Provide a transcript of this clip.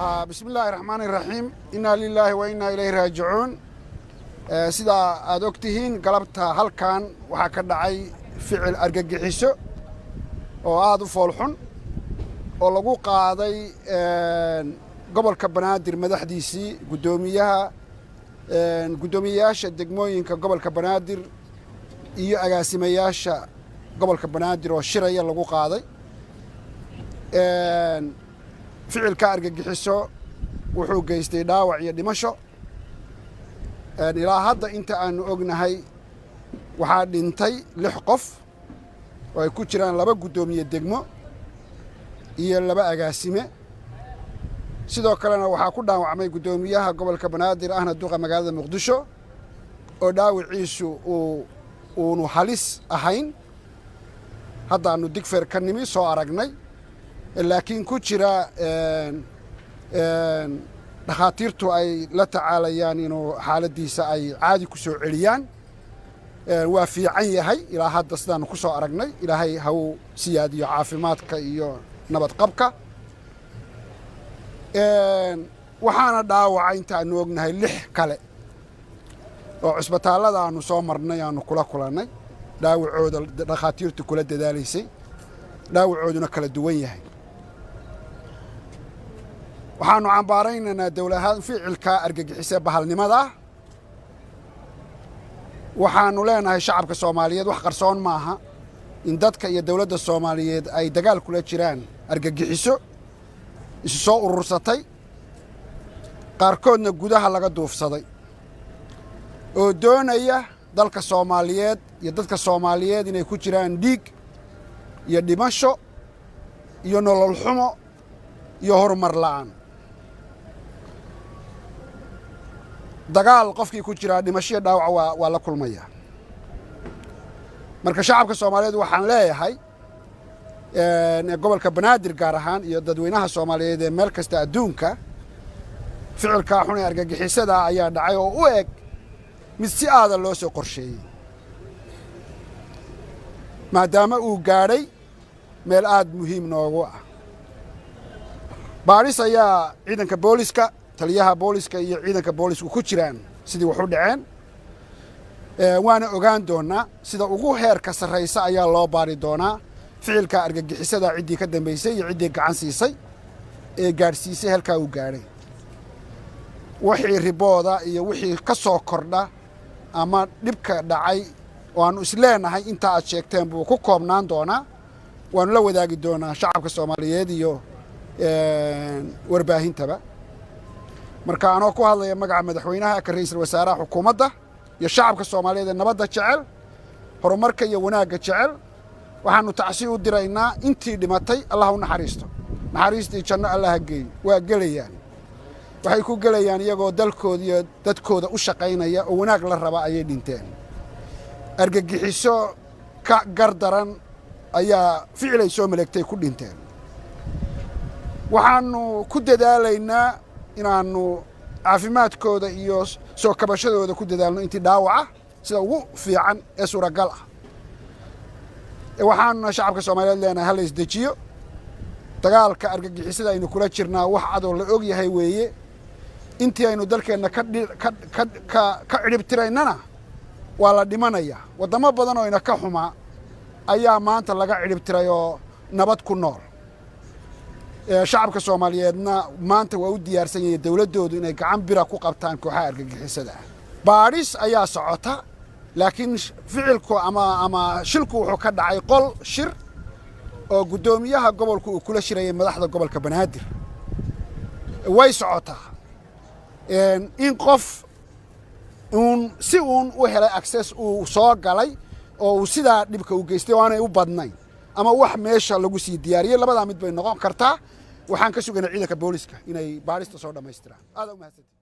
بسم الله الرحمن الرحيم إنا لله وإنا إليه راجعون سيدا أدوكتهين قلبتها هل كان وحكا عي فعل أرقاقحيسو وآدو فولحون ولقو قاضي قبل كبنادر مدحديسي قدومياشا دقموين قبل كبنادر إيو أقاسيمياشا قبل كبنادر والشرية لقو قاضي فعل كأرقاقحيسو wuxuu geystay dhaawac iyo dhimasho ilaa hadda inta aanu ognahay waxaa dhintay 6 qof oo ay ku jiraan 2 gudoomiye degmo iyo 2 agaasime sidoo kalena waxaa ku dhaawacmay gudoomiyaha gobolka Banaadir ahna duqa magaalada Muqdisho oo dhaawiciisu uu halis ahayn hadda aanu digfeer ka nimi soo aragnay laakiin ku jira dhakhaatiirtu ay la tacaalayaan inuu xaaladiisa ay caadi ku soo celiyaan waa fiican yahay ilaa hadda sidaan ku soo aragnay ilaahay ha uu siyaadiyo caafimaadka iyo nabad qabka waxaana dhaawacay inta aanu ognahay 6 kale oo cusbitaalada aanu soo marnay aanu kula kulannay dhaawacooda dhakhaatiirtu kula dadaalaysay dhaawacooduna kala duwan yahay waxaanu cambaaraynaa dawladaha ficilka argagixisay bahalnimada waxaanu leenahay shacabka Soomaaliyeed wax qarsoon maaha in dadka iyo dawladda Soomaaliyeed ay dagaal kula jiraan argagixiso isu soo urursatay qaarkoodna gudaha laga duufsaday oo doonaya dalka Soomaaliyeed iyo dadka Soomaaliyeed inay ku jiraan dhiig iyo dhimasho iyo nolol xumo iyo horumar la'aan dagaal qofkii ku jira dhimasho dhaawac waa la kulmaya marka shacabka Soomaaliyeed waxaan leeyahay gobolka Banaadir gaar ahaan iyo dadweynaha Soomaaliyeed ee meel kasta adduunka ficilka xun ee argagixisada ayaa dhacay oo u eg mid si aad loo soo qorsheeyay maadaama uu gaaray meel aad muhiim noogu ah baaris ayaa ciidanka booliska taliyaha booliska iyo ciidanka boolisku ku jiraan sidii wax u dhaceen waana ogaan doonaa sida ugu heerka sareysa ayaa loo baari doonaa ficilka argagixisada cidii ka dambeysay iyo cidii gacan siisay ee gaarsiisay halka uu gaaray wixii ribooda iyo wixii ka soo kordha ama dhibka dhacay oo aanu isleenahay inta aad sheegteen buu ku koobnaan doonaa waanu la wadaagi doonaa shacabka Soomaaliyeed iyo warbaahintaba marka anoo ku hadlaya magaca madaxweynaha ka ra'iisul wasaaraha xukuumadda iyo shacabka Soomaaliyeed ee nabadda jecel horumarka iyo wanaagga jecel waxaanu tacsiin u diraynaa intii dhimatay Allah u naxariistii janno Allah geeyo waa galayaan waxay ku galayaan iyagoo dalkooda iyo dadkooda u shaqaynaya oo wanaag la raba ayay dhinteen argagixiso ka gardaran ayaa ficilay soo maleegtay ku dhinteen waxaanu ku dadaalaynaa inaanu caafimaadkooda iyo soo kabashadooda ku dadaalno intii dhaawaca sida ugu fiican ee suuragal ah waxaanu shacabka Soomaaliyeed leenahay hal isdejiyo dagaalka argagixisada aynu kula jirnaa wax adoon la og yahay weeye intii aynu dalkeena ka ciribtiraynana waa la dhimanaya wadamo badan oo ina ka xuma ayaa maanta laga ciribtiray oo nabad ku nool shacabka Soomaaliyeedna maanta waa u diyaarsan yahay dawladoodu inay gacan bira ku qabtaan kooxaha argagixisada baaris ayaa socota laakiin ficilku ama shilku wuxuu ka dhacay qol shir oo gudoomiyaha gobolku uu kula shirayay madaxda gobolka Banaadir way socotaa in qof si u helay access uu soo galay oo uu sida dhibka u geystay oo aanay u badnayn ama wax meesha lagu sii diyaariyay labada mid bay noqon kartaa waxaan ka suganaa ciidanka booliska inay baarista soo dhameystiraan aad u mahadsantahay